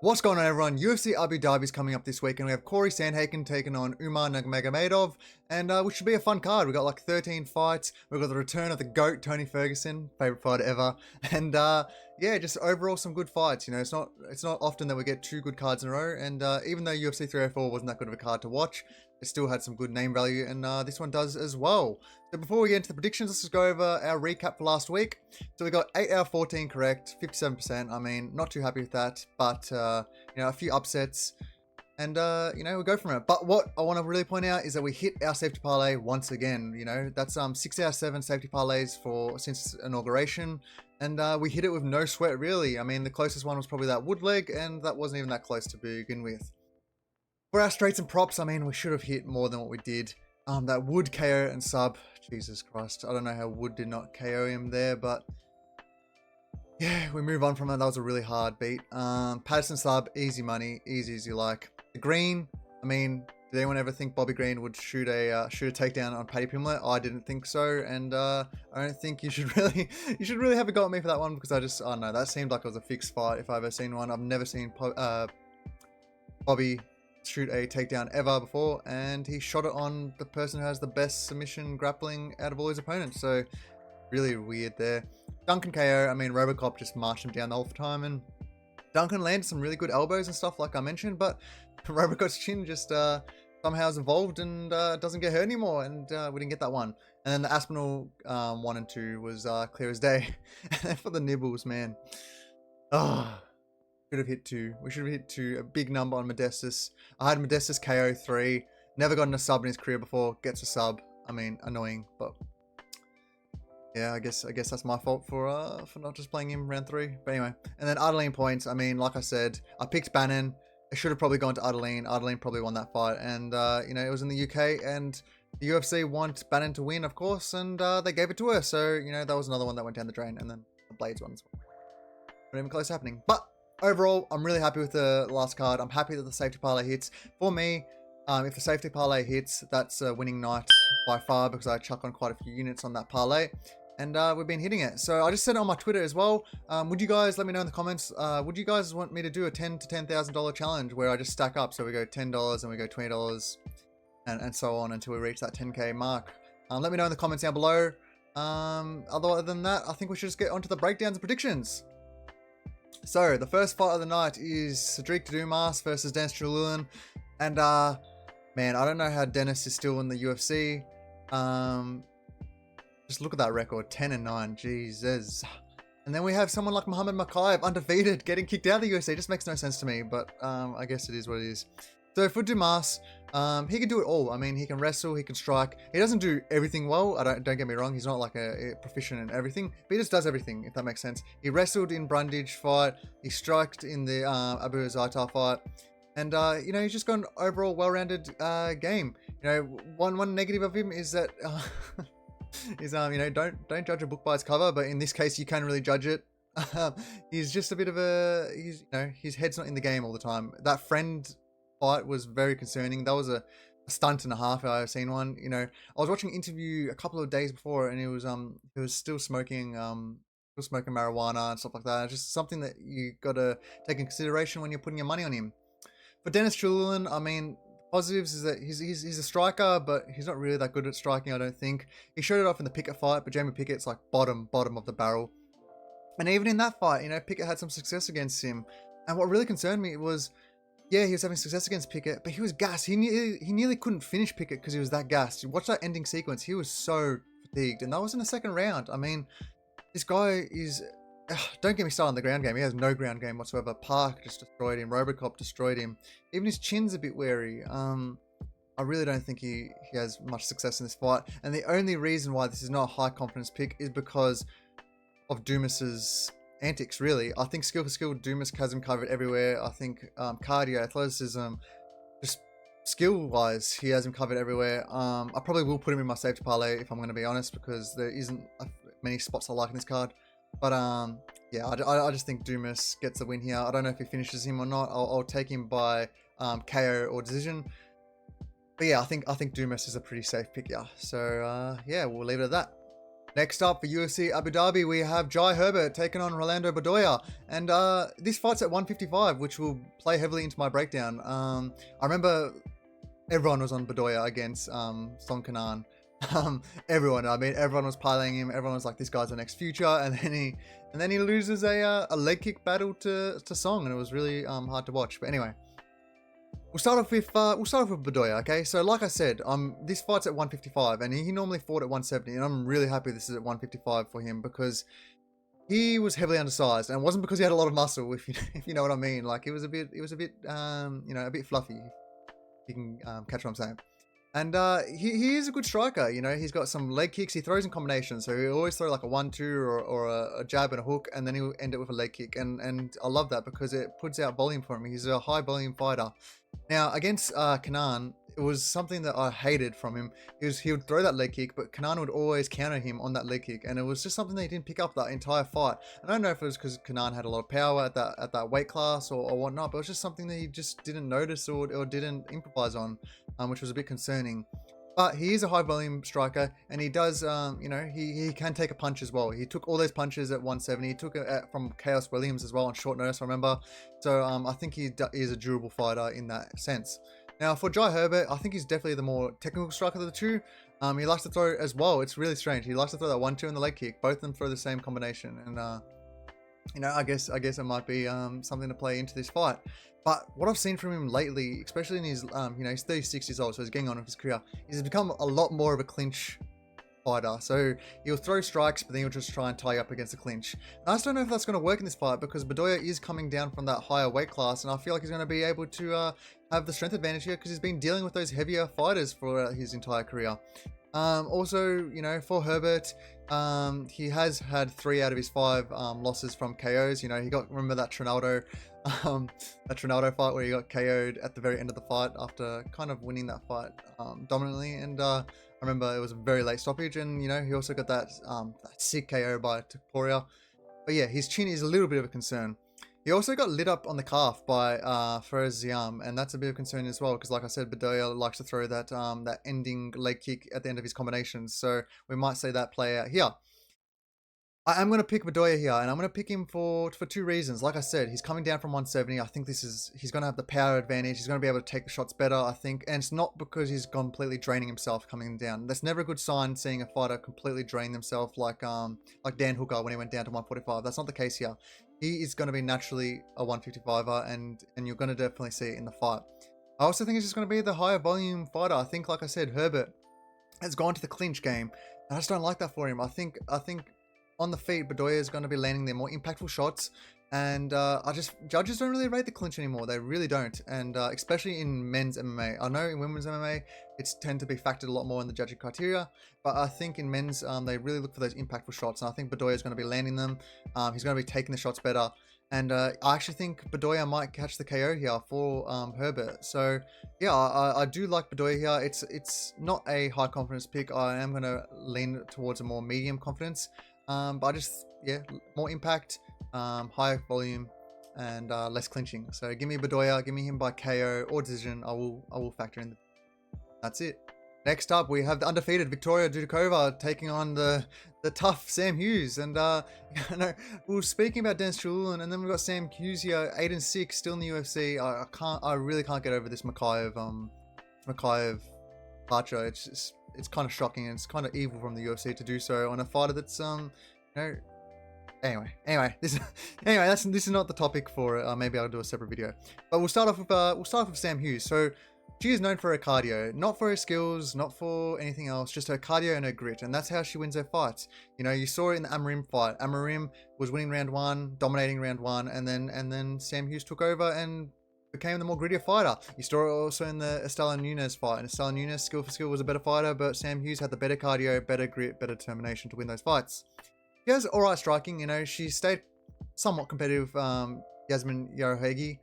What's going on, everyone? UFC Abu Dhabi is coming up this week, and we have Cory Sandhagen taking on Umar Nurmagomedov, and which should be a fun card. We got like 13 fights. We've got the return of the GOAT, Tony Ferguson, favorite fighter ever, and yeah, just overall some good fights. You know, it's not often that we get two good cards in a row, and even though UFC 304 wasn't that good of a card to watch, it still had some good name value, and this one does as well. So before we get into the predictions, let's just go over our recap for last week. So we got 8 out of 14 correct, 57%. I mean, not too happy with that, but you know, a few upsets, and you know, we'll go from it. But what I want to really point out is that we hit our safety parlay once again. You know, that's 6 out of 7 safety parlays since inauguration, and we hit it with no sweat really. I mean, the closest one was probably that wood leg, and that wasn't even that close to begin with. For our straights and props, I mean, we should have hit more than what we did. That Wood KO and sub, Jesus Christ, I don't know how Wood did not KO him there, but yeah, we move on from it. That was a really hard beat. Patterson sub, easy money, easy like. The Green, I mean, did anyone ever think Bobby Green would shoot a takedown on Paddy Pimblett? I didn't think so, and I don't think you should really have a go at me for that one, because I don't know, that seemed like it was a fixed fight if I've ever seen one. I've never seen Bobby shoot a takedown ever before, and he shot it on the person who has the best submission grappling out of all his opponents, so really weird there. Duncan KO, I mean, Robocop just marched him down the whole time, and Duncan landed some really good elbows and stuff like I mentioned, but Robocop's chin just somehow is involved and doesn't get hurt anymore, and we didn't get that one. And then the Aspinall 1 and 2 was clear as day. And then for the nibbles, man, should have hit 2. We should have hit 2. A big number on Modestus. I had Modestus KO 3. Never gotten a sub in his career before. Gets a sub. I mean, annoying, but yeah, I guess that's my fault for not just playing him round 3. But anyway, and then Adeline points. I mean, like I said, I picked Bannon. It should have probably gone to Adeline. Adeline probably won that fight, and you know, it was in the UK, and the UFC want Bannon to win, of course, and they gave it to her. So you know, that was another one that went down the drain, and then the Blades one as well. Not even close to happening, but overall, I'm really happy with the last card. I'm happy that the safety parlay hits. For me, if the safety parlay hits, that's a winning night by far, because I chuck on quite a few units on that parlay, and we've been hitting it. So I just said it on my Twitter as well. Would you guys let me know in the comments, would you guys want me to do a $10,000 to $10,000 challenge where I just stack up? So we go $10 and we go $20 and so on until we reach that 10K mark. Let me know in the comments down below. Other than that, I think we should just get onto the breakdowns and predictions. So the first fight of the night is Sedrique Dumas versus Denis Tiuliulin, and man, I don't know how Denis is still in the UFC. Just look at that record, 10-9, Jesus. And then we have someone like Mohammad undefeated, getting kicked out of the UFC. It just makes no sense to me, but I guess it is what it is. So for Dumas, he can do it all. I mean, he can wrestle, he can strike. He doesn't do everything well. Don't get me wrong. He's not like a proficient in everything, but he just does everything, if that makes sense. He wrestled in Brundage fight. He striked in the Abu Zaitar fight. And, you know, he's just got an overall well-rounded game. You know, one negative of him is that is, you know, don't judge a book by its cover, but in this case, you can't really judge it. He's just a bit of you know, his head's not in the game all the time. That friend fight was very concerning. That was a stunt and a half. I've seen one. You know, I was watching an interview a couple of days before, and he was still smoking marijuana and stuff like that. It's just something that you got to take in consideration when you're putting your money on him. For Denis Tiuliulin, I mean, positives is that he's a striker, but he's not really that good at striking, I don't think. He showed it off in the Pickett fight, but Jamie Pickett's like bottom of the barrel. And even in that fight, you know, Pickett had some success against him. And what really concerned me was, yeah, he was having success against Pickett, but he was gassed. He nearly couldn't finish Pickett because he was that gassed. You watch that ending sequence, he was so fatigued, and that was in the second round. I mean, this guy is... don't get me started on the ground game. He has no ground game whatsoever. Park just destroyed him. Robocop destroyed him. Even his chin's a bit wary. I really don't think he has much success in this fight. And the only reason why this is not a high confidence pick is because of Dumas's antics, really. I think skill for skill, Dumas has him covered everywhere. I think cardio, athleticism, just skill-wise, he has him covered everywhere. I probably will put him in my safety parlay, if I'm going to be honest, because there isn't many spots I like in this card. But yeah, I just think Dumas gets the win here. I don't know if he finishes him or not. I'll take him by KO or decision. But yeah, I think Dumas is a pretty safe pick here. So yeah, we'll leave it at that. Next up for UFC Abu Dhabi, we have Jai Herbert taking on Rolando Bedoya. And this fight's at 155, which will play heavily into my breakdown. I remember everyone was on Bedoya against Song Kanan. Everyone was piling him. Everyone was like, this guy's the next future. And then he loses a leg kick battle to Song, and it was really hard to watch. But anyway, we'll start off with Bedoya, okay? So like I said, this fight's at 155, and he normally fought at 170, and I'm really happy this is at 155 for him because he was heavily undersized, and it wasn't because he had a lot of muscle, if you know what I mean. Like, it was a bit a bit fluffy. You can catch what I'm saying. And he is a good striker, you know. He's got some leg kicks. He throws in combinations, so he'll always throw like a 1-2 or a jab and a hook, and then he'll end it with a leg kick. And I love that because it puts out volume for him. He's a high volume fighter. Now against Kanan, it was something that I hated from him. He would throw that leg kick, but Kanan would always counter him on that leg kick, and it was just something that he didn't pick up that entire fight. I don't know if it was because Kanan had a lot of power at that weight class or whatnot, but it was just something that he just didn't notice or didn't improvise on, which was a bit concerning. But he is a high volume striker, and he does, he can take a punch as well. He took all those punches at 170. He took it from Chaos Williams as well on short notice, I remember. So I think he is a durable fighter in that sense. Now for Jai Herbert, I think he's definitely the more technical striker of the two. He likes to throw as well. It's really strange. He likes to throw that 1-2 in the leg kick. Both of them throw the same combination, and I guess it might be something to play into this fight. But what I've seen from him lately, especially in his, he's 36 years old, so he's getting on with his career, he's become a lot more of a clinch fighter. So he'll throw strikes, but then he'll just try and tie you up against the clinch. And I just don't know if that's going to work in this fight because Bedoya is coming down from that higher weight class, and I feel like he's going to be able to have the strength advantage here because he's been dealing with those heavier fighters for his entire career. Also, for Herbert, he has had 3 out of his 5 losses from KOs. Remember that Trinaldo fight where he got KO'd at the very end of the fight after kind of winning that fight dominantly. And I remember it was a very late stoppage, and he also got that sick KO by Topuria. But yeah, his chin is a little bit of a concern. He also got lit up on the calf by Fares Ziam, and that's a bit of concern as well, because like I said, Bedoya likes to throw that that ending leg kick at the end of his combinations, so we might see that play out here. I am going to pick Bedoya here, and I'm going to pick him for 2 reasons. Like I said, he's coming down from 170. I think he's going to have the power advantage. He's going to be able to take the shots better, I think. And it's not because he's completely draining himself coming down. That's never a good sign, seeing a fighter completely drain themselves like Dan Hooker when he went down to 145. That's not the case here. He is going to be naturally a 155er, and you're going to definitely see it in the fight. I also think he's just going to be the higher volume fighter. I think, like I said, Herbert has gone to the clinch game, and I just don't like that for him. I think on the feet, Bedoya is going to be landing their more impactful shots, and judges don't really rate the clinch anymore. They really don't, and especially in men's MMA. I know in women's MMA it's tend to be factored a lot more in the judging criteria, but I think in men's they really look for those impactful shots, and I think Bedoya is going to be landing them. He's going to be taking the shots better, and I actually think Bedoya might catch the KO here for Herbert. So yeah, I do like Bedoya here. It's not a high confidence pick. I am going to lean towards a more medium confidence. But more impact, higher volume, and less clinching. So give me Bedoya, give me him by KO or decision. I will factor in. That's it. Next up, we have the undefeated Victoria Dudakova taking on the tough Sam Hughes. And we were speaking about Denis Tiuliulin, and then we've got Sam Hughes here, 8-6, still in the UFC. I really can't get over this Mackaev departure. It's kind of shocking, and it's kind of evil from the UFC to do so on a fighter that's Anyway, this is not the topic for it. Maybe I'll do a separate video. But we'll start off with Sam Hughes. So she is known for her cardio, not for her skills, not for anything else, just her cardio and her grit, and that's how she wins her fights. You saw it in the Amarim fight. Amarim was winning round 1, dominating round 1, and then Sam Hughes took over and became the more grittier fighter. You saw it also in the Estela Nunes fight. And Estela Nunes, skill for skill, was a better fighter, but Sam Hughes had the better cardio, better grit, better determination to win those fights. She has alright striking. She stayed somewhat competitive. Yasmin Yarohegi,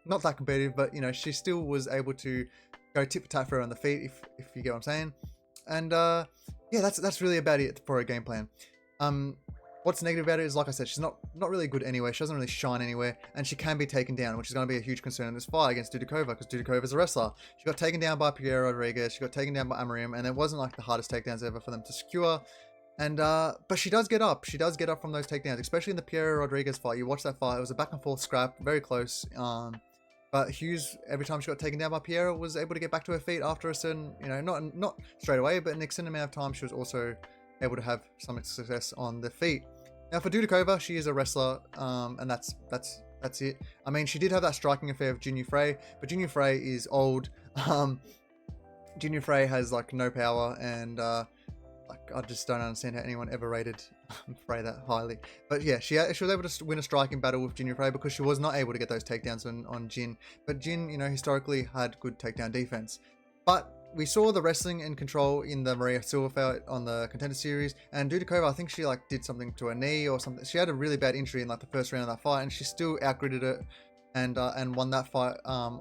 not that competitive, but she still was able to go tit for tat for her on the feet, if you get what I'm saying. And yeah, that's really about it for her game plan. What's negative about it is, like I said, she's not really good anywhere. She doesn't really shine anywhere, and she can be taken down, which is going to be a huge concern in this fight against Dudakova, because Dudakova is a wrestler. She got taken down by Pierre Rodriguez, she got taken down by Amarim, and it wasn't like the hardest takedowns ever for them to secure. And but she does get up. She does get up from those takedowns, especially in the Piero Rodriguez fight. You watch that fight; it was a back and forth scrap, very close. But Hughes, every time she got taken down by Piero, was able to get back to her feet after a certain, not straight away, but an extended amount of time. She was also able to have some success on the feet. Now for Dudakova, she is a wrestler, and that's it. I mean, she did have that striking affair of Junior Frey, but Junior Frey is old. Junior Frey has like no power, and I just don't understand how anyone ever rated Frey that highly. But yeah, she was able to win a striking battle with Junior Frey because she was not able to get those takedowns on Jin. But Jin, historically had good takedown defense. But we saw the wrestling and control in the Maria Silva fight on the Contender Series, and Dudakova, I think she did something to her knee or something. She had a really bad injury in the first round of that fight, and she still outgritted it and won that fight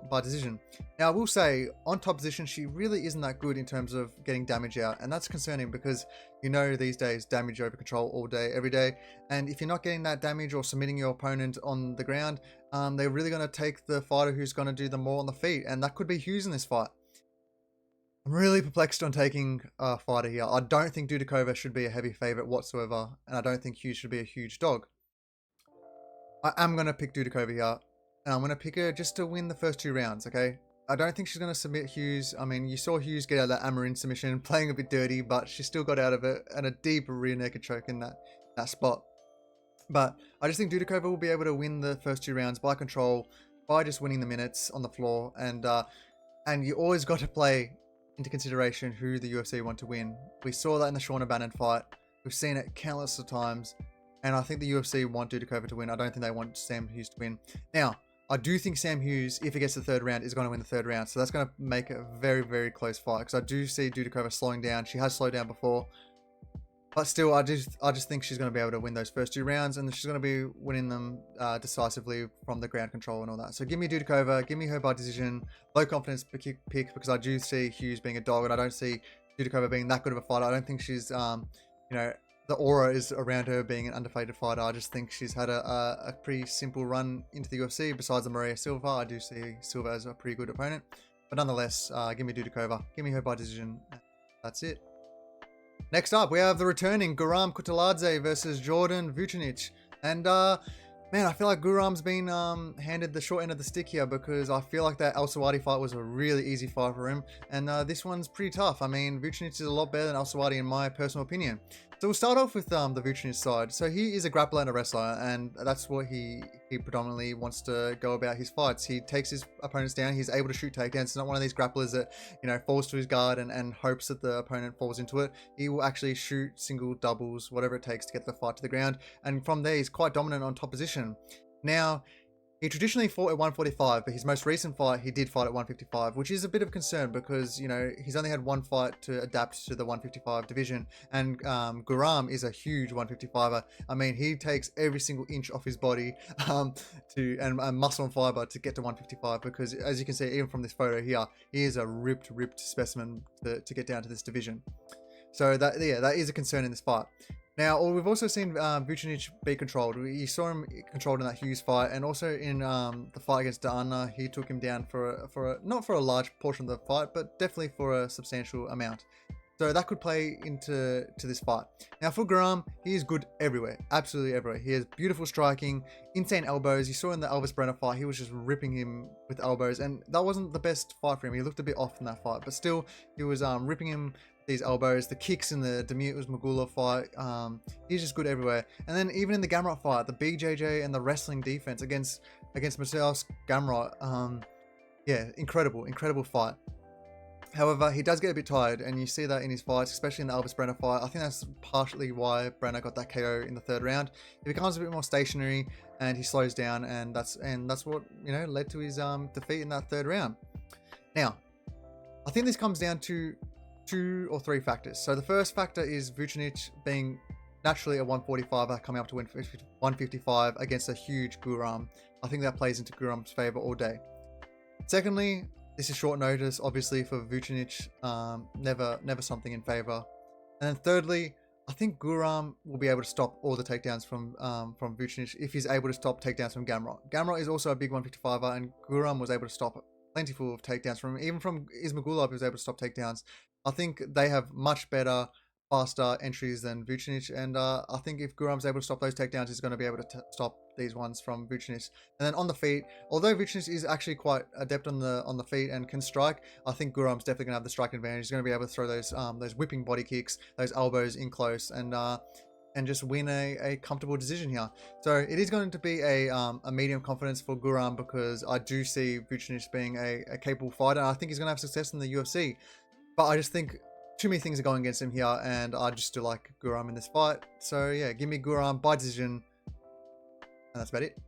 by decision. Now I will say, on top position, she really isn't that good in terms of getting damage out, and that's concerning because these days damage over control all day, every day, and if you're not getting that damage or submitting your opponent on the ground, they're really going to take the fighter who's going to do the more on the feet, and that could be Hughes in this fight. I'm really perplexed on taking a fighter here. I don't think Dudakova should be a heavy favorite whatsoever, and I don't think Hughes should be a huge dog. I am going to pick Dudakova here, and I'm going to pick her just to win the first 2 rounds, okay? I don't think she's going to submit Hughes. I mean, you saw Hughes get out of that Amarin submission, playing a bit dirty, but she still got out of it, and a deep rear naked choke in that spot. But I just think Dudakova will be able to win the first 2 rounds by control, by just winning the minutes on the floor, and you always got to play into consideration who the UFC want to win. We saw that in the Sean O'Bannon fight. We've seen it countless of times, and I think the UFC want Dudakova to win. I don't think they want Sam Hughes to win. Now, I do think Sam Hughes, if he gets to the 3rd round, is going to win the 3rd round. So that's going to make it a very, very close fight, because I do see Dudakova slowing down. She has slowed down before, but still, I just think she's going to be able to win those first 2 rounds, and she's going to be winning them decisively from the ground control and all that. So give me Dudakova, give me her by decision, low confidence pick, because I do see Hughes being a dog, and I don't see Dudakova being that good of a fighter. I don't think she's, the aura is around her being an undefeated fighter. I just think she's had a pretty simple run into the UFC. Besides the Maria Silva, I do see Silva as a pretty good opponent. But nonetheless, give me Dudakova, give me her by decision. That's it. Next up, we have the returning Guram Kutateladze versus Jordan Vucenic. And, man, I feel like Guram's been handed the short end of the stick here, because I feel like that Al Sawadi fight was a really easy fight for him. And this one's pretty tough. I mean, Vucenic is a lot better than Al Sawadi in my personal opinion. So we'll start off with the Vucenic side. So he is a grappler and a wrestler, and that's what he predominantly wants to go about his fights. He takes his opponents down. He's able to shoot takedowns. He's not one of these grapplers that, falls to his guard and hopes that the opponent falls into it. He will actually shoot single, doubles, whatever it takes to get the fight to the ground. And from there, he's quite dominant on top position. Now, he traditionally fought at 145, but his most recent fight, he did fight at 155, which is a bit of concern because, he's only had one fight to adapt to the 155 division. And Guram is a huge 155er. I mean, he takes every single inch off his body and muscle and fiber to get to 155, because as you can see, even from this photo here, he is a ripped specimen to get down to this division. So that is a concern in this fight. Now, we've also seen Vucenic be controlled. You saw him controlled in that Hughes fight, and also in the fight against Dern, he took him down not for a large portion of the fight, but definitely for a substantial amount. So that could play into this fight. Now for Guram, he is good everywhere, absolutely everywhere. He has beautiful striking, insane elbows. You saw in the Elvis Brenner fight, he was just ripping him with elbows, and that wasn't the best fight for him. He looked a bit off in that fight, but still, he was ripping him. These elbows, the kicks in the Demetrius Magula fight, he's just good everywhere. And then even in the Gamrot fight, the BJJ and the wrestling defense against Marcel Gamrot, incredible fight. However, he does get a bit tired, and you see that in his fights, especially in the Elvis Brenner fight. I think that's partially why Brenner got that KO in the 3rd round. He becomes a bit more stationary, and he slows down, and that's what led to his defeat in that 3rd round. Now, I think this comes down to 2 or 3 factors. So the first factor is Vucenic being naturally a 145er coming up to 155 against a huge Guram. I think that plays into Guram's favor all day. Secondly, this is short notice, obviously, for Vucenic. Never something in favor. And then thirdly, I think Guram will be able to stop all the takedowns from Vucenic if he's able to stop takedowns from Gamrot. Gamrot is also a big 155er, and Guram was able to stop plentiful of takedowns from him. Even from Ismagulov, he was able to stop takedowns. I think they have much better faster entries than Vucenic, and I think if Guram's able to stop those takedowns, he's going to be able to stop these ones from Vucenic. And then on the feet, although Vucenic is actually quite adept on the feet and can strike, I think Guram's definitely going to have the strike advantage. He's going to be able to throw those whipping body kicks, those elbows in close, and just win a comfortable decision here. So it is going to be a medium confidence for Guram, because I do see Vucenic being a capable fighter, and I think he's going to have success in the UFC. But I just think too many things are going against him here, and I just do like Guram in this fight. So yeah, give me Guram by decision, and that's about it.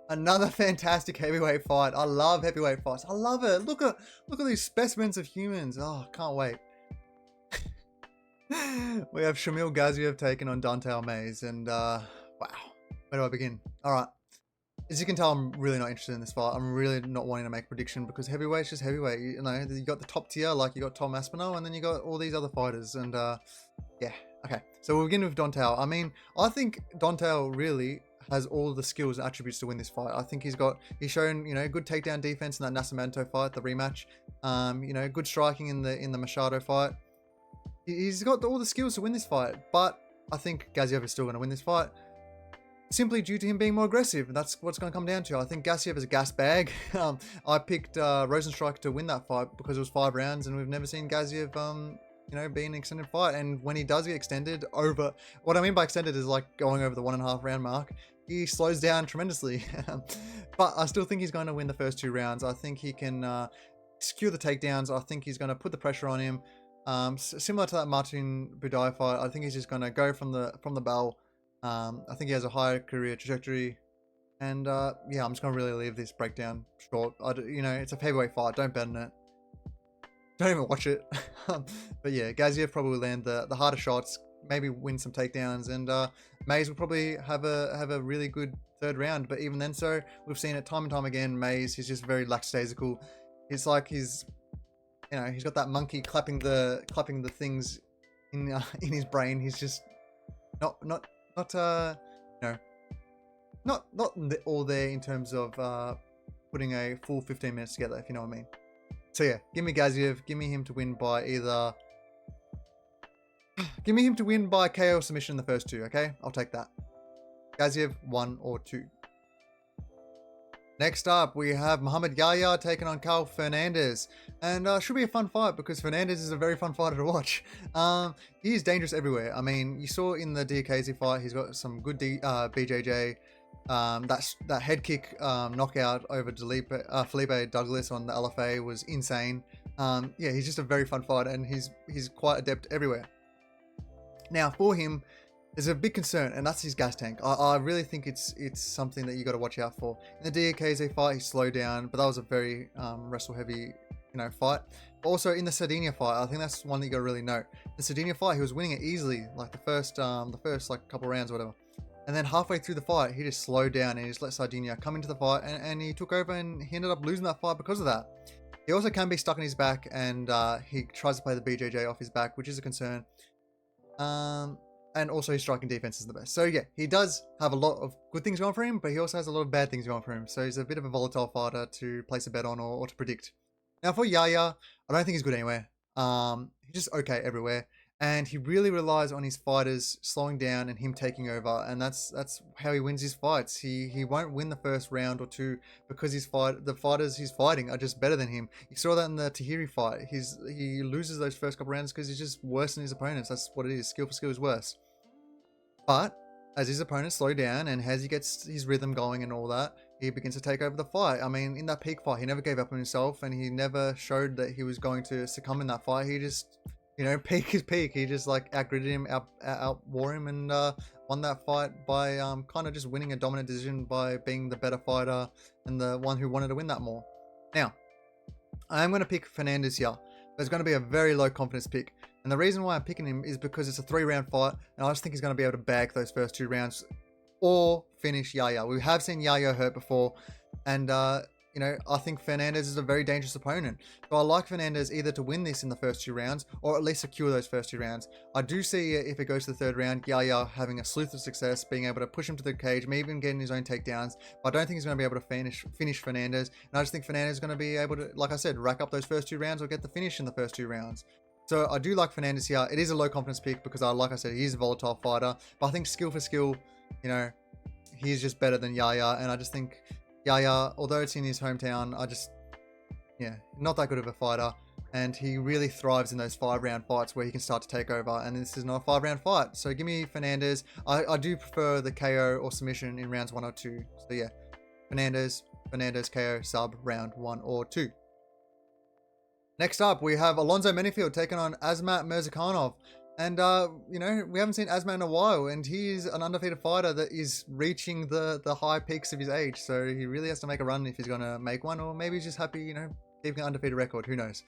Another fantastic heavyweight fight. I love heavyweight fights. I love it. Look at these specimens of humans. Oh, can't wait. We have Shamil Gaziev taking on Dante Almaze, and wow, where do I begin? All right. As you can tell, I'm really not interested in this fight. I'm really not wanting to make a prediction, because heavyweight's just heavyweight. You know, you got the top tier, like you got Tom Aspinall, and then you got all these other fighters. And yeah, okay. So we'll begin with Dante. I mean, I think Dante really has all the skills and attributes to win this fight. I think he's shown, you know, good takedown defense in that Nascimento fight, the rematch. You know, good striking in the Machado fight. He's got all the skills to win this fight, but I think Gaziev is still going to win this fight, simply due to him being more aggressive. That's what's going to come down to. I think Gaziev is a gas bag. I picked Rosenstrike to win that fight because it was 5 rounds, and we've never seen Gaziev, you know, be an extended fight. And when he does get extended over, what I mean by extended is like going over the 1.5 round mark, he slows down tremendously. But I still think he's going to win the first 2 rounds. I think he can secure the takedowns. I think he's going to put the pressure on him. Similar to that Martin Bedoya fight, I think he's just going to go from the bell. I think he has a higher career trajectory, and yeah, I'm just going to really leave this breakdown short. You know, it's a heavyweight fight. Don't bet on it. Don't even watch it. But yeah, Gaziev probably land the harder shots, maybe win some takedowns, and Mays will probably have a really good 3rd round. But even then, so we've seen it time and time again. Mays, he's just very lackadaisical. It's like he's got that monkey clapping the things in his brain. He's just not all there in terms of putting a full 15 minutes together, if you know what I mean. So yeah, give me Gaziev. Give me him to win by give me him to win by KO submission in the first 2. Okay, I'll take that. Gaziev 1 or 2. Next up, we have Muhammad Yahya taking on Kaue Fernandes, and should be a fun fight, because Fernandes is a very fun fighter to watch. He is dangerous everywhere. I mean, you saw in the Diakaze fight, he's got some good BJJ. That head kick knockout over Felipe Douglas on the LFA was insane. Yeah, he's just a very fun fighter, and he's quite adept everywhere. Now, for him, there's a big concern, and that's his gas tank. I really think it's something that you got to watch out for. In the Diakaze fight, he slowed down, but that was a very wrestle heavy, you know, fight. Also in the Sardinia fight, I think that's one that you got to really note. The Sardinia fight, he was winning it easily, like the first like couple rounds or whatever. And then halfway through the fight, he just slowed down and he just let Sardinia come into the fight, and he took over, and he ended up losing that fight because of that. He also can be stuck in his back, and he tries to play the BJJ off his back, which is a concern. And also his striking defense is the best. So yeah, he does have a lot of good things going for him, but he also has a lot of bad things going for him. So he's a bit of a volatile fighter to place a bet on or to predict. Now for Yahya, I don't think he's good anywhere. He's just okay everywhere. And he really relies on his fighters slowing down and him taking over, and that's how he wins his fights. He won't win the first round or 2 because the fighters he's fighting are just better than him. You saw that in the Tahiri fight. He loses those first couple rounds because he's just worse than his opponents. That's what it is. Skill for skill is worse. But as his opponents slow down and as he gets his rhythm going and all that, he begins to take over the fight. I mean, in that peak fight, he never gave up on himself, and he never showed that he was going to succumb in that fight. He just, you know, peak is peak. He just like outgritted him, outwore him, and won that fight by kind of just winning a dominant decision by being the better fighter and the one who wanted to win that more. Now, I am going to pick Fernandes here. It's going to be a very low confidence pick. And the reason why I'm picking him is because it's a 3-round fight, and I just think he's going to be able to bag those first 2 rounds or finish Yahya. We have seen Yahya hurt before, and you know, I think Fernandes is a very dangerous opponent. So I like Fernandes either to win this in the first 2 rounds or at least secure those first 2 rounds. I do see if it goes to the 3rd round, Yahya having a sleuth of success, being able to push him to the cage, maybe even getting his own takedowns. But I don't think he's going to be able to finish Fernandes. And I just think Fernandes is going to be able to, like I said, rack up those first 2 rounds or get the finish in the first 2 rounds. So I do like Fernandes here. It is a low confidence pick because, like I said, he is a volatile fighter. But I think skill for skill, you know, he's just better than Yahya. And I just think Yahya, although it's in his hometown, not that good of a fighter. And he really thrives in those 5-round fights where he can start to take over. And this is not a 5-round fight. So give me Fernandes. I do prefer the KO or submission in rounds 1 or 2. So yeah, Fernandes KO sub round 1 or 2. Next up, we have Alonzo Menifield taking on Azamat Murzakanov. And, we haven't seen Azamat in a while. And he's an undefeated fighter that is reaching the high peaks of his age. So he really has to make a run if he's going to make one. Or maybe he's just happy, keeping an undefeated record. Who knows?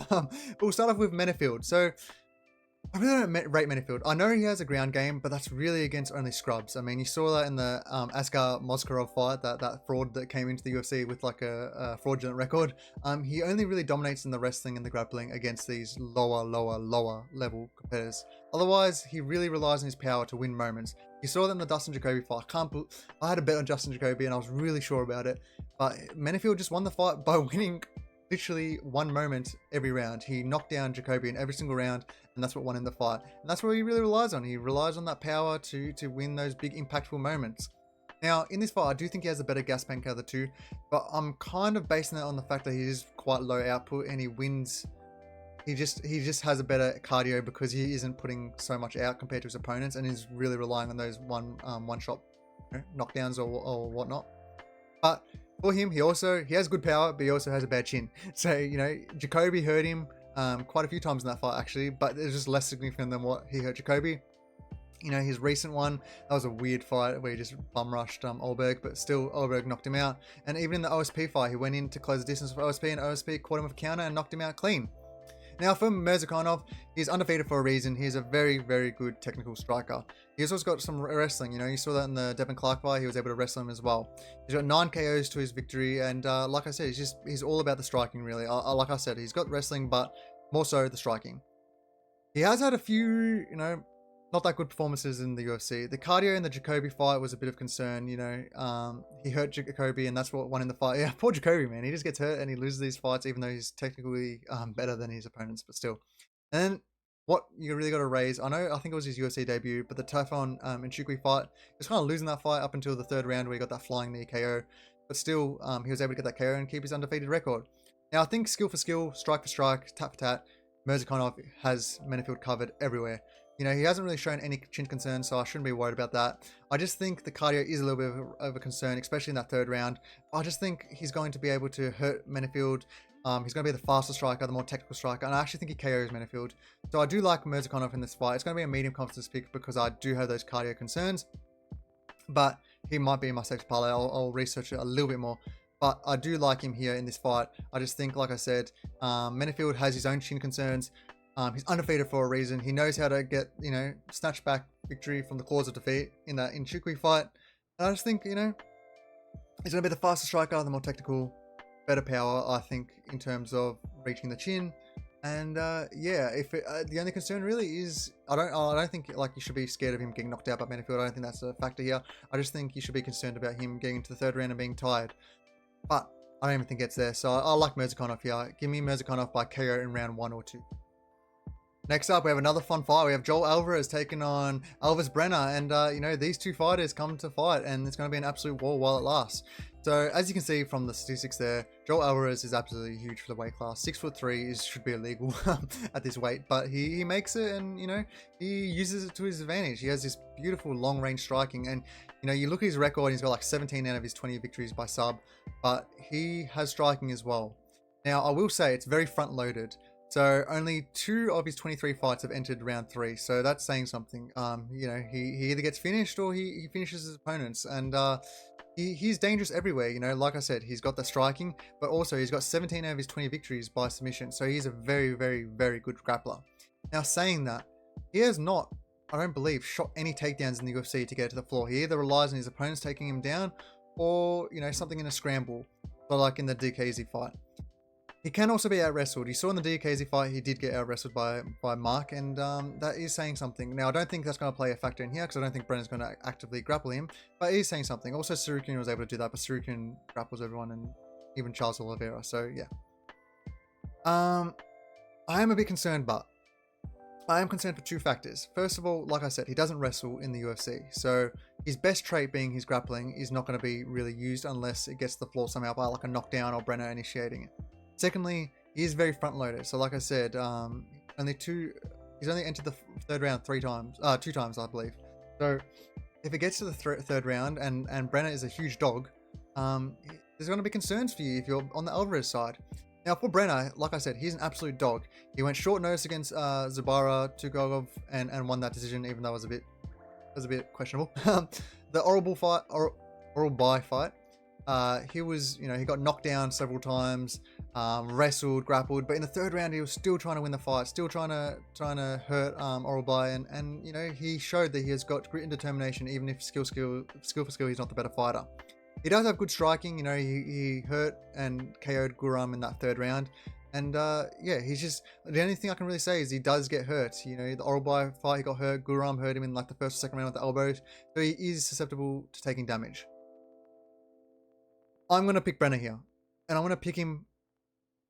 But we'll start off with Menifield. So I really don't rate Menifield. I know he has a ground game, but that's really against only scrubs. I mean, you saw that in the Askar Moskarov fight, that fraud that came into the UFC with like a fraudulent record. He only really dominates in the wrestling and the grappling against these lower level competitors. Otherwise, he really relies on his power to win moments. You saw that in the Dustin Jacoby fight. I had a bet on Justin Jacoby and I was really sure about it. But Menifield just won the fight by winning literally one moment every round. He knocked down Jacoby in every single round, and that's what won in the fight. And that's what he really relies on. He relies on that power to win those big impactful moments. Now, in this fight, I do think he has a better gas bank out of the two, but I'm kind of basing that on the fact that he is quite low output and he wins. He just has a better cardio because he isn't putting so much out compared to his opponents, and he's really relying on those one shot knockdowns or whatnot. But for him, he has good power, but he also has a bad chin. So, Jacoby hurt him quite a few times in that fight, actually, but it's just less significant than what he hurt Jacoby. His recent one, that was a weird fight where he just bum rushed Olberg, but still Olberg knocked him out. And even in the OSP fight, he went in to close the distance with OSP, and OSP caught him with a counter and knocked him out clean. Now, for Murzakanov, he's undefeated for a reason. He's a very, very good technical striker. He's also got some wrestling. You saw that in the Devin Clark fight. He was able to wrestle him as well. He's got 9 KOs to his victory. And like I said, he's all about the striking, really. Like I said, he's got wrestling, but more so the striking. He has had a few, not that good performances in the UFC. The cardio in the Jacoby fight was a bit of concern. He hurt Jacoby, and that's what won in the fight. Yeah, poor Jacoby, man. He just gets hurt and he loses these fights, even though he's technically better than his opponents, but still. And then what you really got to raise, I think it was his UFC debut, but the Typhon Nchukwi fight, he was kind of losing that fight up until the 3rd round where he got that flying knee KO. But still, he was able to get that KO and keep his undefeated record. Now, I think skill for skill, strike for strike, tat for tat, Murzakanov has Menifield covered everywhere. He hasn't really shown any chin concerns, so I shouldn't be worried about that. I just think the cardio is a little bit of a concern, especially in that 3rd round. I just think he's going to be able to hurt Menifield. He's going to be the faster striker, the more technical striker, and I actually think he KOs Menifield. So I do like Murzakanov in this fight. It's going to be a medium confidence pick because I do have those cardio concerns, but he might be in my safe parlay. I'll research it a little bit more. But I do like him here in this fight. I just think, like I said, Menifield has his own chin concerns. He's undefeated for a reason. He knows how to get, snatch back victory from the claws of defeat in that Nchukwi fight. And I just think, he's going to be the faster striker, the more technical, better power, I think, in terms of reaching the chin. And the only concern really is, I don't think you should be scared of him getting knocked out by Menifield. I don't think that's a factor here. I just think you should be concerned about him getting into the 3rd round and being tired. But I don't even think it's there. So I like Murzakanov here. Give me Murzakanov by KO in round 1 or 2. Next up, we have another fun fight. We have Joel Alvarez taking on Elves Brenner. And, these two fighters come to fight, and it's going to be an absolute war while it lasts. So, as you can see from the statistics there, Joel Alvarez is absolutely huge for the weight class. 6'3" should be illegal at this weight, but he makes it, and, he uses it to his advantage. He has this beautiful long-range striking, and, you look at his record, he's got like 17 out of his 20 victories by sub, but he has striking as well. Now, I will say it's very front-loaded. So only 2 of his 23 fights have entered round 3. So that's saying something. He either gets finished or he finishes his opponents. And he's dangerous everywhere. Like I said, he's got the striking, but also he's got 17 out of his 20 victories by submission. So he's a very, very, very good grappler. Now, saying that, he has not, I don't believe, shot any takedowns in the UFC to get to the floor. He either relies on his opponents taking him down or, something in a scramble, but like in the DKZ fight. He can also be out-wrestled. You saw in the DKZ fight, he did get out-wrestled by Mark, and that is saying something. Now, I don't think that's going to play a factor in here, because I don't think Brenner's going to actively grapple him, but it is saying something. Also, Sedrique was able to do that, but Sedrique grapples everyone, and even Charles Oliveira, so yeah. I am a bit concerned, but I am concerned for two factors. First of all, like I said, he doesn't wrestle in the UFC. So his best trait being his grappling is not going to be really used unless it gets to the floor somehow by like a knockdown or Brenner initiating it. Secondly, he is very front loaded. So like I said, he's only entered the third round two times, I believe. So if it gets to the third round and Brenner is a huge dog, there's going to be concerns for you if you're on the Alvarez side. Now for Brenner, like I said, he's an absolute dog. He went short notice against Zabara Tugogov and won that decision, even though it was a bit questionable. The oral by fight. He got knocked down several times, wrestled, grappled, but in the third round he was still trying to win the fight, still trying to hurt Oral by, and he showed that he has got grit and determination, even if skill for skill he's not the better fighter. He does have good striking. He hurt and KO'd Guram in that third round. And he's just, the only thing I can really say is he does get hurt. The Oral by fight, he got hurt. Guram hurt him in like the first or second round with the elbows. So he is susceptible to taking damage. I'm going to pick Brenner here. And I'm going to pick him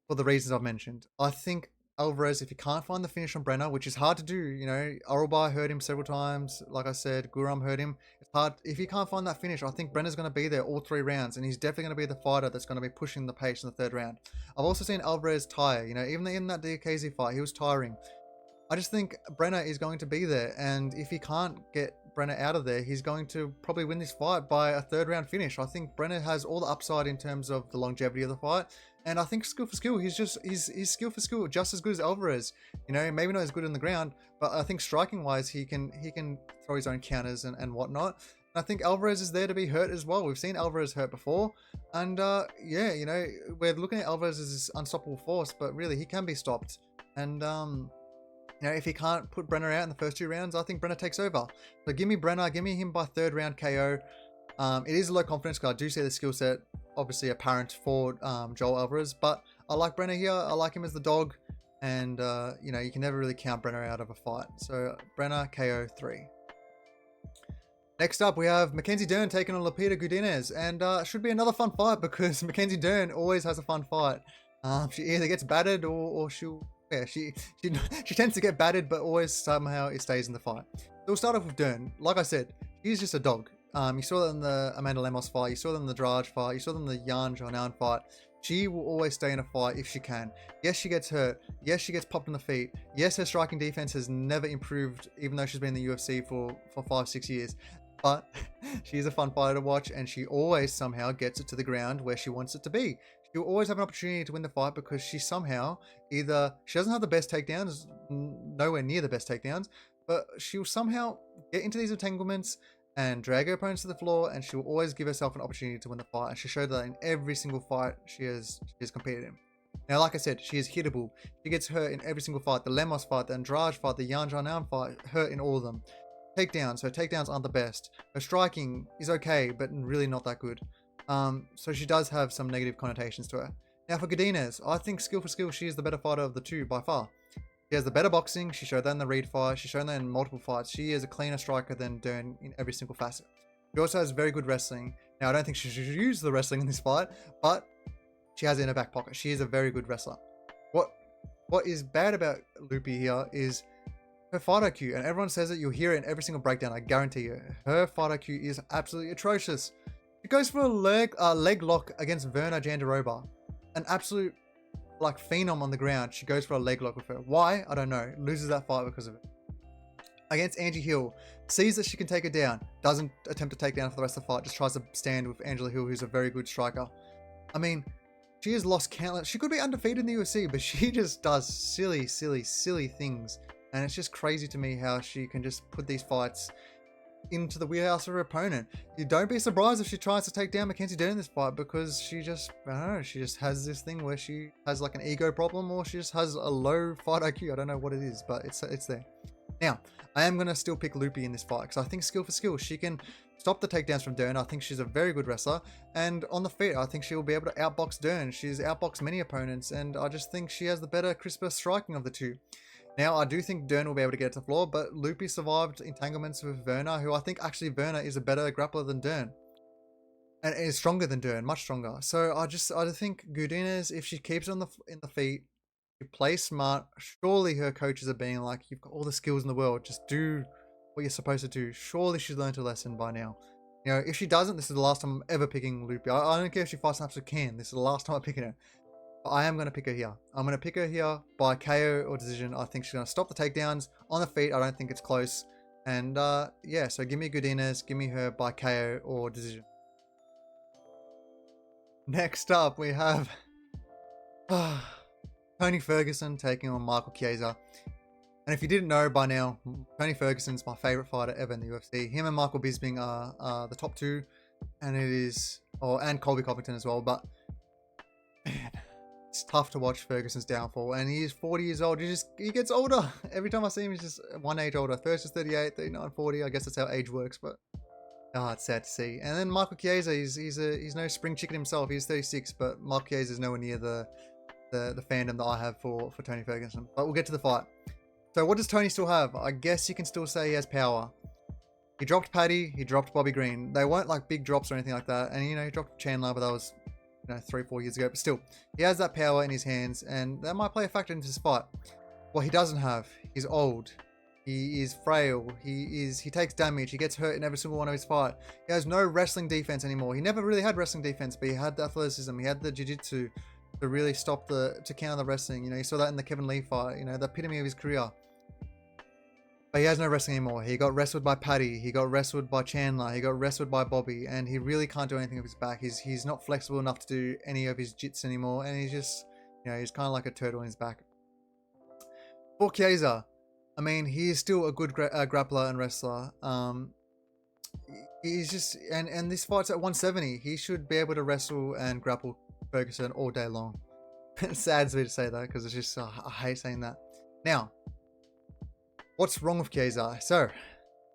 for the reasons I've mentioned. I think Alvarez, if he can't find the finish on Brenner, which is hard to do, Oral by hurt him several times. Like I said, Guram hurt him. It's hard. If he can't find that finish, I think Brenner's going to be there all 3 rounds, and he's definitely going to be the fighter that's going to be pushing the pace in the third round. I've also seen Alvarez tire. Even in that DKZ fight, he was tiring. I just think Brenner is going to be there, and if he can't get Brenner out of there, he's going to probably win this fight by a third round finish. I think Brenner has all the upside in terms of the longevity of the fight. And I think skill for skill, he's skill for skill just as good as Alvarez. Maybe not as good on the ground, but I think striking wise, he can throw his own counters and whatnot. And I think Alvarez is there to be hurt as well. We've seen Alvarez hurt before, and we're looking at Alvarez as this unstoppable force, but really he can be stopped. And if he can't put Brenner out in the first 2 rounds, I think Brenner takes over. So give me Brenner, give me him by third round KO. It is a low confidence because I do see the skill set obviously apparent for Joel Alvarez, but I like Brenner here. I like him as the dog, and you can never really count Brenner out of a fight. So Brenner KO 3. Next up, we have Mackenzie Dern taking on Lupita Godinez, and should be another fun fight because Mackenzie Dern always has a fun fight. She either gets battered or she tends to get battered, but always somehow it stays in the fight. So we'll start off with Dern. Like I said, he's just a dog. You saw that in the Amanda Lemos fight, you saw that in the Draj fight, you saw that in the Jan Jonan fight. She will always stay in a fight if she can. Yes, she gets hurt. Yes, she gets popped in the feet. Yes, her striking defense has never improved, even though she's been in the UFC for 5-6 years. But she is a fun fighter to watch, and she always somehow gets it to the ground where she wants it to be. She'll always have an opportunity to win the fight because she somehow she doesn't have the best takedowns, nowhere near the best takedowns, but she'll somehow get into these entanglements and drag her opponents to the floor, and she will always give herself an opportunity to win the fight. And she showed that in every single fight she has competed in. Now, like I said, she is hittable. She gets hurt in every single fight. The Lemos fight, the Andrade fight, the Jan Janan fight, hurt in all of them. Takedowns. Her takedowns aren't the best. Her striking is okay, but really not that good. So she does have some negative connotations to her. Now for Godinez, I think skill for skill, she is the better fighter of the two by far. She has the better boxing. She showed that in the Reed fight. She's shown that in multiple fights. She is a cleaner striker than Dern in every single facet. She also has very good wrestling. Now, I don't think she should use the wrestling in this fight, but she has it in her back pocket. She is a very good wrestler. What is bad about Lupi here is her fight IQ, and everyone says it. You'll hear it in every single breakdown. I guarantee you. Her fight IQ is absolutely atrocious. She goes for a leg lock against Verna Jandiroba, an absolute phenom on the ground. She goes for a leg lock with her. Why? I don't know. Loses that fight because of it. Against Angie Hill, sees that she can take her down, doesn't attempt to take down for the rest of the fight, just tries to stand with Angela Hill, who's a very good striker. I mean, she has lost countless. She could be undefeated in the UFC, but she just does silly things. And it's just crazy to me how she can just put these fights into the wheelhouse of her opponent. You don't be surprised if she tries to take down Mackenzie Dern in this fight, because she just, I don't know, she just has this thing where she has like an ego problem, or she just has a low fight IQ. I don't know what it is, but it's there. Now, I am going to still pick Lupi in this fight because I think skill for skill, she can stop the takedowns from Dern. I think she's a very good wrestler, and on the feet, I think she will be able to outbox Dern. She's outboxed many opponents, and I just think she has the better, crisper striking of the two. Now, I do think Dern will be able to get to the floor, but Lupi survived entanglements with Verna, who I think actually Verna is a better grappler than Dern. And is stronger than Dern, much stronger. So I think Godinez, if she keeps on in the feet, You play smart. Surely her coaches are being like, you've got all the skills in the world. Just do what you're supposed to do. Surely she's learned her lesson by now. You know, if she doesn't, this is the last time I'm ever picking Lupita. I don't care if she fights an absolute can. This is the last time I'm picking her. But I am going to pick her here. I'm going to pick her here by KO or decision. I think she's going to stop the takedowns on the feet. I don't think it's close. And yeah, so give me Godinez. Give me her by KO or decision. Next up, we have Tony Ferguson taking on Michael Chiesa. And if you didn't know by now, Tony Ferguson's my favorite fighter ever in the UFC. Him and Michael Bisping are the top two, and it is, and Colby Covington as well. But man, it's tough to watch Ferguson's downfall. And he is 40 years old. He gets older every time I see him. He's just one age older. First is 38, 39, 40. I guess that's how age works. But it's sad to see. And then Michael Chiesa, he's no spring chicken himself. He's 36, but Michael Chiesa is nowhere near the fandom that I have for Tony Ferguson. But we'll get to the fight. So what does Tony still have? I guess you can still say he has power. He dropped Paddy, he dropped Bobby Green. They weren't like big drops or anything like that. And he dropped Chandler, but that was 3-4 years ago. But still, he has that power in his hands, and that might play a factor into this fight. What he doesn't have, he's old. He is frail. He takes damage. He gets hurt in every single one of his fights. He has no wrestling defense anymore. He never really had wrestling defense, but he had the athleticism. He had the jiu-jitsu to really to counter the wrestling. You saw that in the Kevin Lee fight. The epitome of his career. But he has no wrestling anymore. He got wrestled by Paddy. He got wrestled by Chandler. He got wrestled by Bobby. And he really can't do anything with his back. He's not flexible enough to do any of his jits anymore. And he's just, he's kind of like a turtle in his back. For Chiesa, I mean, he is still a good grappler and wrestler. He's just, and this fight's at 170. He should be able to wrestle and grapple Ferguson all day long. It's sad to me to say that, because it's just, I hate saying that. Now, what's wrong with Chiesa? So,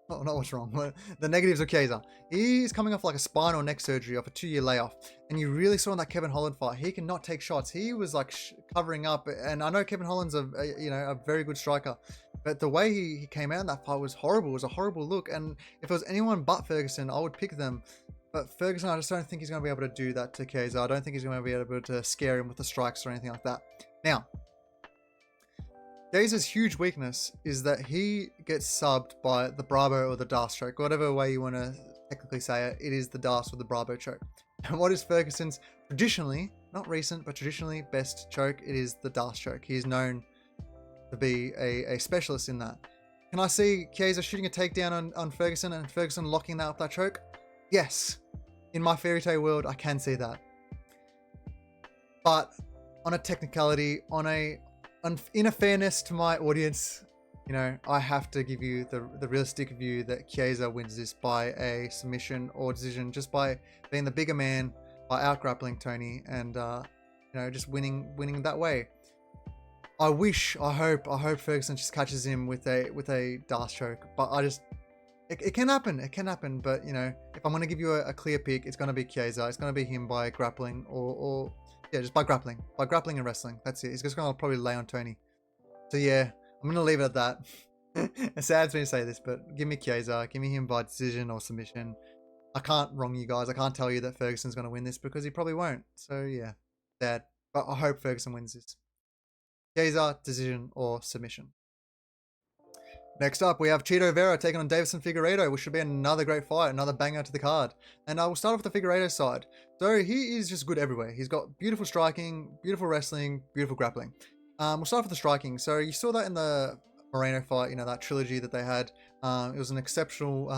not what's wrong, but the negatives of Chiesa. He's coming off like a spine or neck surgery off a 2-year layoff. And you really saw in that Kevin Holland fight, he cannot take shots. He was like covering up. And I know Kevin Holland's a very good striker. But the way he came out in that fight was horrible. It was a horrible look. And if it was anyone but Ferguson, I would pick them. But Ferguson, I just don't think he's going to be able to do that to Chiesa. I don't think he's going to be able to scare him with the strikes or anything like that. Now, Chiesa's huge weakness is that he gets subbed by the Bravo or the Darce choke. Whatever way you want to technically say it, it is the Darce or the Bravo choke. And what is Ferguson's traditionally, not recent, but traditionally best choke? It is the Darce choke. He is known to be a specialist in that. Can I see Chiesa shooting a takedown on Ferguson and Ferguson locking that up that choke? Yes. In my fairy tale world, I can see that. But on a technicality, in a fairness to my audience, I have to give you the realistic view that Chiesa wins this by a submission or decision, just by being the bigger man, by out-grappling Tony, and just winning that way. I hope Ferguson just catches him with a Darce choke, but it can happen. It can happen, but if I'm going to give you a clear pick, it's going to be Chiesa. It's going to be him by grappling or just by grappling and wrestling. That's it. He's just going to probably lay on Tony. So yeah, I'm going to leave it at that. It saddens me to say this, but give me Chiesa. Give me him by decision or submission. I can't wrong you guys. I can't tell you that Ferguson's going to win this because he probably won't. So yeah, sad. But I hope Ferguson wins this. Chiesa, decision or submission. Next up, we have Chito Vera taking on Davison Figueiredo, which should be another great fight, another banger to the card. And I will start off with the Figueiredo side. So he is just good everywhere. He's got beautiful striking, beautiful wrestling, beautiful grappling. We'll start with the striking. So you saw that in the Moreno fight, that trilogy that they had. It was an exceptional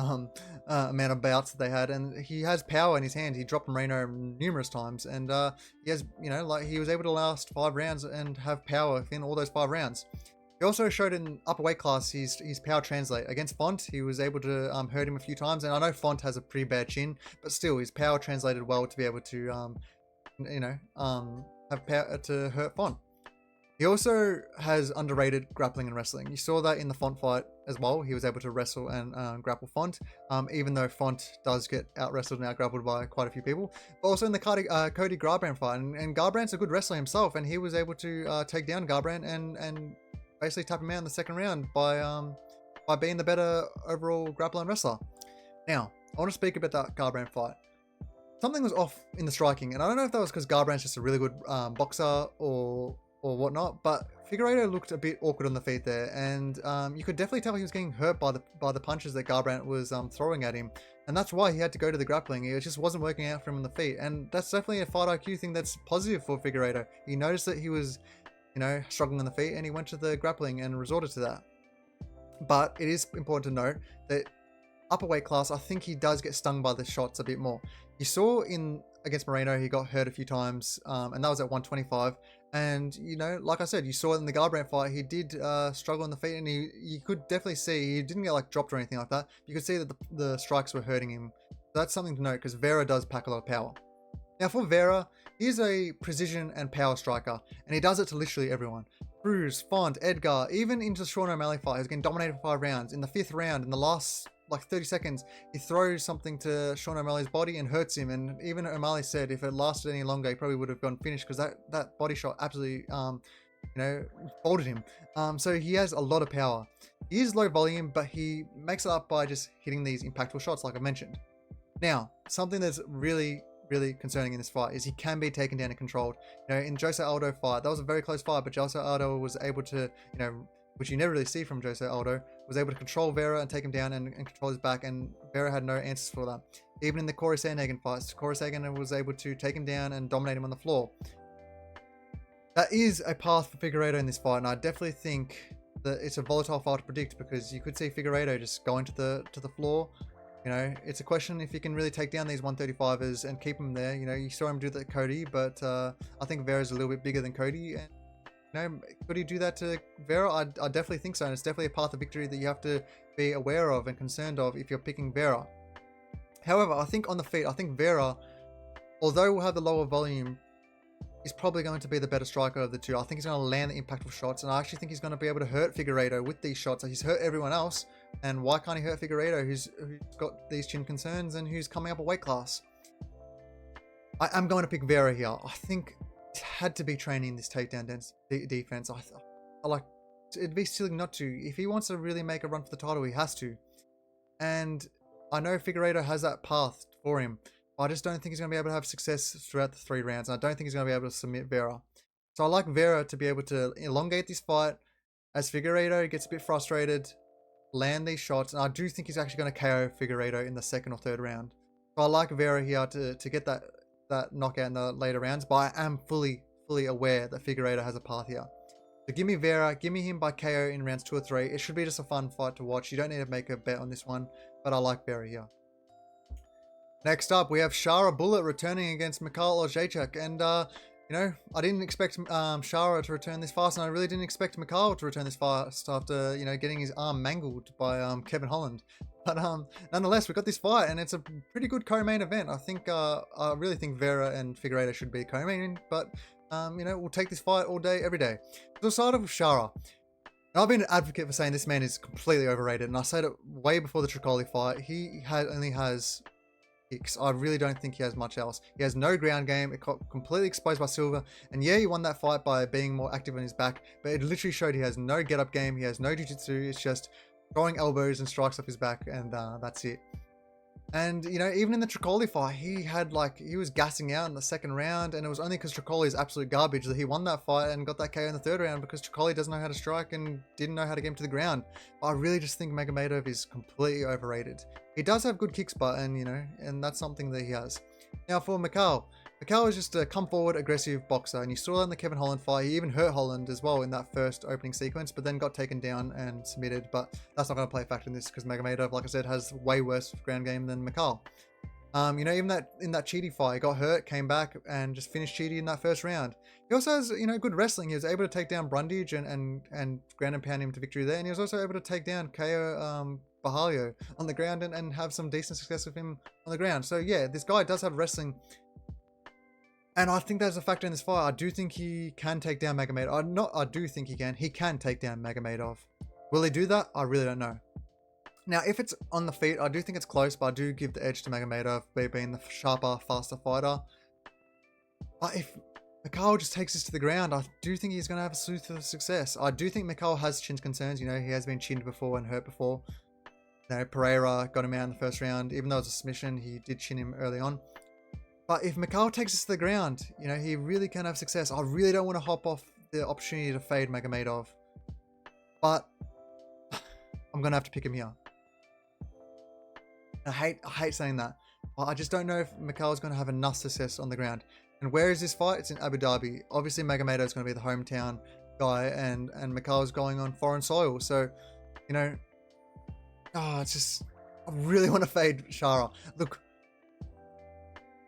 amount of bouts that they had, and he has power in his hand. He dropped Moreno numerous times, and he has, he was able to last 5 rounds and have power in all those 5 rounds. He also showed in upper weight class his power translate. Against Font, he was able to hurt him a few times. And I know Font has a pretty bad chin, but still his power translated well to be able to, have power to hurt Font. He also has underrated grappling and wrestling. You saw that in the Font fight as well. He was able to wrestle and grapple Font, even though Font does get out-wrestled and out-grappled by quite a few people. But also in the Cody Garbrandt fight. And Garbrandt's a good wrestler himself, and he was able to take down Garbrandt and basically tap him out in the second round by being the better overall grappler and wrestler. Now, I want to speak about that Garbrandt fight. Something was off in the striking, and I don't know if that was because Garbrandt's just a really good boxer or or whatnot, but Figueiredo looked a bit awkward on the feet there, and you could definitely tell he was getting hurt by the punches that Garbrandt was throwing at him, and that's why he had to go to the grappling. It just wasn't working out for him on the feet, and that's definitely a fight IQ thing that's positive for Figueiredo. He noticed that he was, struggling on the feet, and he went to the grappling and resorted to that. But it is important to note that upper weight class, I think he does get stung by the shots a bit more. You saw against Moreno, he got hurt a few times, and that was at 125. And, like I said, you saw it in the Garbrandt fight, he did struggle on the feet, and you could definitely see, he didn't get like dropped or anything like that. You could see that the strikes were hurting him. So that's something to note, because Vera does pack a lot of power. Now for Vera, he's a precision and power striker, and he does it to literally everyone. Cruz, Font, Edgar, even into the Sean O'Malley fight, he's getting dominated for 5 rounds. In the 5th round, in the last like 30 seconds, he throws something to Sean O'Malley's body and hurts him. And even O'Malley said if it lasted any longer, he probably would have gone finished, because that body shot absolutely, folded him. So he has a lot of power. He is low volume, but he makes it up by just hitting these impactful shots, like I mentioned. Now, something that's really concerning in this fight is he can be taken down and controlled. In Jose Aldo fight, that was a very close fight, but Jose Aldo was able to, which you never really see from Jose Aldo, was able to control Vera and take him down and control his back, and Vera had no answers for that. Even in the Cory Sandhagen fights, Cory Sandhagen was able to take him down and dominate him on the floor. That is a path for Figueiredo in this fight, and I definitely think that it's a volatile fight to predict, because you could see Figueiredo just going to the floor. It's a question if you can really take down these 135ers and keep them there. You saw him do that to Cody, but I think Vera's a little bit bigger than Cody, and could he do that to Vera? I definitely think so, and it's definitely a path of victory that you have to be aware of and concerned of if you're picking Vera. However, I think on the feet, I think Vera, although will have the lower volume, is probably going to be the better striker of the two. I think he's going to land the impactful shots, and I actually think he's going to be able to hurt Figueiredo with these shots. He's hurt everyone else, and why can't he hurt Figueiredo, who's got these chin concerns and who's coming up a weight class? I am going to pick Vera here. I think he had to be training this takedown defense. I like, it'd be silly not to. If he wants to really make a run for the title, he has to. And I know Figueiredo has that path for him. I just don't think he's going to be able to have success throughout the 3 rounds. And I don't think he's going to be able to submit Vera. So I like Vera to be able to elongate this fight as Figueiredo gets a bit frustrated, land these shots. And I do think he's actually going to KO Figueiredo in the 2nd or 3rd round. So I like Vera here to get that knockout in the later rounds. But I am fully aware that Figueiredo has a path here. So give me Vera, give me him by KO in rounds 2 or 3. It should be just a fun fight to watch. You don't need to make a bet on this one. But I like Vera here. Next up, we have Shara Bullet returning against Mikhail Ojacek, and I didn't expect Shara to return this fast, and I really didn't expect Mikhail to return this fast after getting his arm mangled by Kevin Holland. But nonetheless, we got this fight, and it's a pretty good co-main event. I really think Vera and Figueiredo should be co-main, but we'll take this fight all day, every day. So we'll start off with Shara. Now, I've been an advocate for saying this man is completely overrated, and I said it way before the Tricoli fight. He only has kicks. I really don't think he has much else. He has no ground game. It got completely exposed by Silva. And yeah, he won that fight by being more active on his back, but it literally showed he has no get-up game. He has no jiu-jitsu. It's just throwing elbows and strikes off his back, and that's it. And, even in the Tricoli fight, he was gassing out in the 2nd round, and it was only because Tricoli is absolute garbage that he won that fight and got that KO in the 3rd round, because Tricoli doesn't know how to strike and didn't know how to get him to the ground. But I really just think Nurmagomedov is completely overrated. He does have good kicks, but, and that's something that he has. Now for Mikhail is just a come forward, aggressive boxer, and you saw that in the Kevin Holland fight. He even hurt Holland as well in that first opening sequence, but then got taken down and submitted. But that's not going to play a factor in this, because Nurmagomedov, like I said, has way worse ground game than Mikhail. Even in that Cheaty fight, he got hurt, came back, and just finished Cheaty in that 1st round. He also has, good wrestling. He was able to take down Brundage and ground and pound him to victory there, and he was also able to take down KO Bahalio on the ground and have some decent success with him on the ground. So yeah, this guy does have wrestling. And I think there's a factor in this fight. I do think he can take down Nurmagomedov. I do think he can. He can take down Nurmagomedov. Will he do that? I really don't know. Now, if it's on the feet, I do think it's close, but I do give the edge to Nurmagomedov, being the sharper, faster fighter. But if Mikhail just takes this to the ground, I do think he's going to have a sleuth of success. I do think Mikhail has chin concerns. He has been chinned before and hurt before. Pereira got him out in the 1st round. Even though it was a submission, he did chin him early on. But if Mikhail takes us to the ground, he really can have success. I really don't want to hop off the opportunity to fade Magomedov, but I'm gonna have to pick him here. I hate saying that. I just don't know if Mikhail is going to have enough success on the ground. And where is this fight? It's in Abu Dhabi. Obviously, Magomedov is going to be the hometown guy, and Mikhail is going on foreign soil. So, you know, it's just, I really want to fade Shara. Look,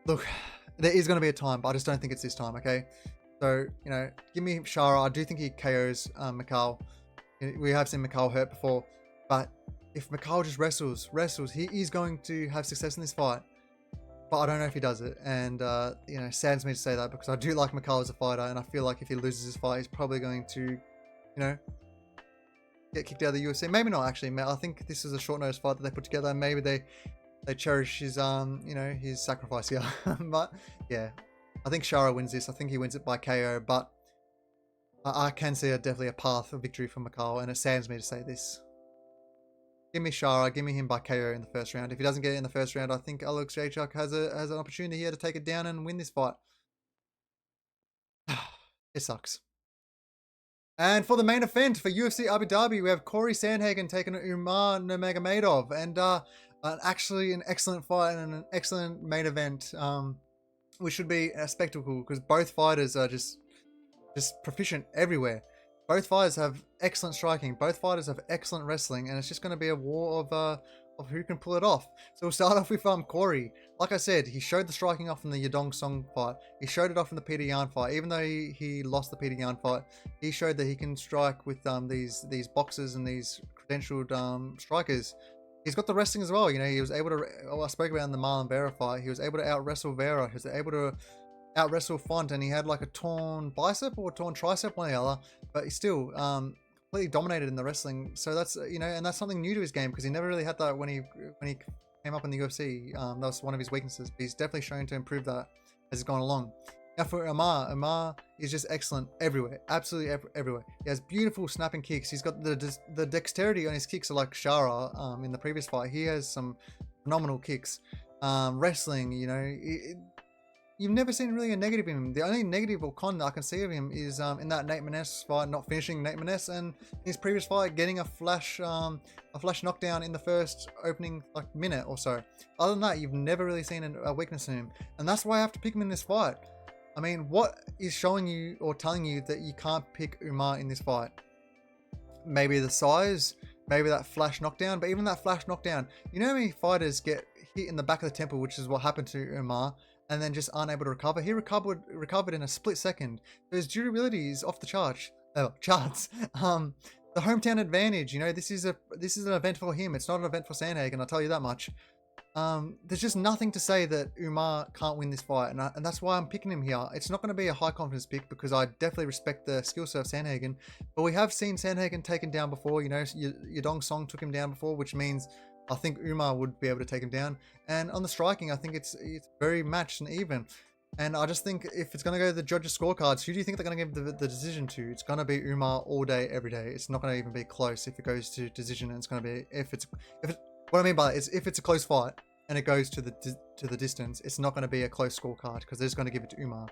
there is going to be a time, but I just don't think it's this time, okay? So, you know, give me Shara. I do think he KOs Mikhail. We have seen Mikhail hurt before, but if Mikhail just wrestles, he is going to have success in this fight. But I don't know if he does it. And, you know, saddens me to say that because I do like Mikhail as a fighter. And I feel like if he loses this fight, he's probably going to, you know, get kicked out of the UFC. Maybe not, actually. I think this is a short notice fight that they put together. And maybe they cherish his, you know, his sacrifice here. But, yeah, I think Shara wins this. I think he wins it by KO. But I can see definitely a path of victory for Mikhail. And it saddens me to say this. Give me Shara, give me him by KO in the first round. If he doesn't get it in the first round, I think Alex Jacek has an opportunity here to take it down and win this fight. It sucks. And for the main event for UFC Abu Dhabi, we have Cory Sandhagen taking Umar Nurmagomedov, and actually an excellent fight and an excellent main event, which should be a spectacle because both fighters are just proficient everywhere. Both fighters have excellent striking. Both fighters have excellent wrestling, and it's just going to be a war of who can pull it off. So we'll start off with Cory. Like I said, he showed the striking off in the Yadong Song fight. He showed it off in the Peter Yan fight. Even though he lost the Peter Yan fight, he showed that he can strike with these boxers and these credentialed strikers. He's got the wrestling as well. You know, he was able to. I spoke about in the Marlon Vera fight. He was able to out wrestle Vera. He was able to out wrestle Font, and he had like a torn bicep or a torn tricep, one or the other, but he still completely dominated in the wrestling. So that's, you know, and that's something new to his game because he never really had that when he came up in the UFC. That was one of his weaknesses, but he's definitely shown to improve that as he's gone along. Now for Umar is just excellent everywhere, absolutely everywhere. He has beautiful snapping kicks. He's got the dexterity on his kicks are like Shara in the previous fight. He has some phenomenal kicks. Wrestling, you know, you've never seen really a negative in him. The only negative or con that I can see of him is in that Nate Maness fight, not finishing Nate Maness, and his previous fight getting a flash knockdown in the first opening like minute or so. Other than that, you've never really seen a weakness in him, and that's why I have to pick him in this fight. I mean, what is showing you or telling you that you can't pick Umar in this fight? Maybe the size, maybe that flash knockdown, but even that flash knockdown, you know how many fighters get hit in the back of the temple, which is what happened to Umar, and then just aren't able to recover. He recovered in a split second. So his durability is off the charts. The hometown advantage, you know, this is an event for him. It's not an event for Sandhagen, I'll tell you that much. There's just nothing to say that Umar can't win this fight, and that's why I'm picking him here. It's not going to be a high confidence pick because I definitely respect the skill set of Sandhagen, but we have seen Sandhagen taken down before. You know, Yadong Song took him down before, which means I think Umar would be able to take him down. And on the striking, I think it's very matched and even. And I just think if it's going to go to the judges' scorecards, who do you think they're going to give the decision to? It's going to be Umar all day, every day. It's not going to even be close if it goes to decision. And it's going to be what I mean by that is if it's a close fight and it goes to the distance, it's not going to be a close scorecard because they're just going to give it to Umar.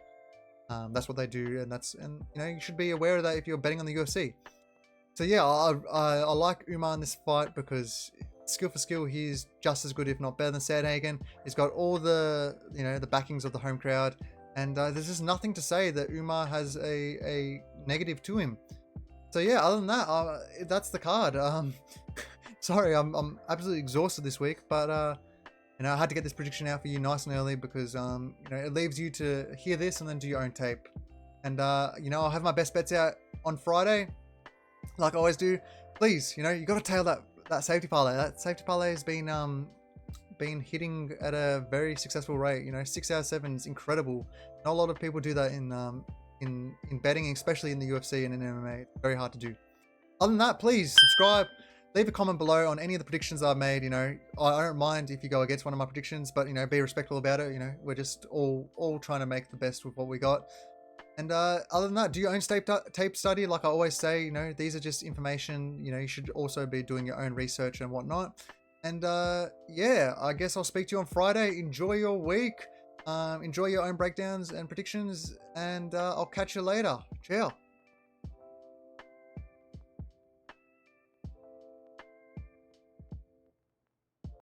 That's what they do, and you know, you should be aware of that if you're betting on the UFC. So yeah, I like Umar in this fight because skill for skill, he's just as good, if not better than Sandhagen. He's got all the, you know, the backings of the home crowd, and there's just nothing to say that Umar has a negative to him. So yeah, other than that, that's the card. Sorry, I'm absolutely exhausted this week, but you know, I had to get this prediction out for you nice and early because you know, it leaves you to hear this and then do your own tape. And you know, I'll have my best bets out on Friday, like I always do. Please, you know, you got to tail that safety parlay. That safety parlay has been hitting at a very successful rate. You know, 6 out of 7 is incredible. Not a lot of people do that in betting, especially in the UFC and in MMA. It's very hard to do. Other than that, please subscribe. Leave a comment below on any of the predictions I've made. You know, I don't mind if you go against one of my predictions, but, you know, be respectful about it. You know, we're just all trying to make the best with what we got. And other than that, do your own tape study. Like I always say, you know, these are just information. You know, you should also be doing your own research and whatnot. And yeah, I guess I'll speak to you on Friday. Enjoy your week. Enjoy your own breakdowns and predictions. And I'll catch you later. Ciao.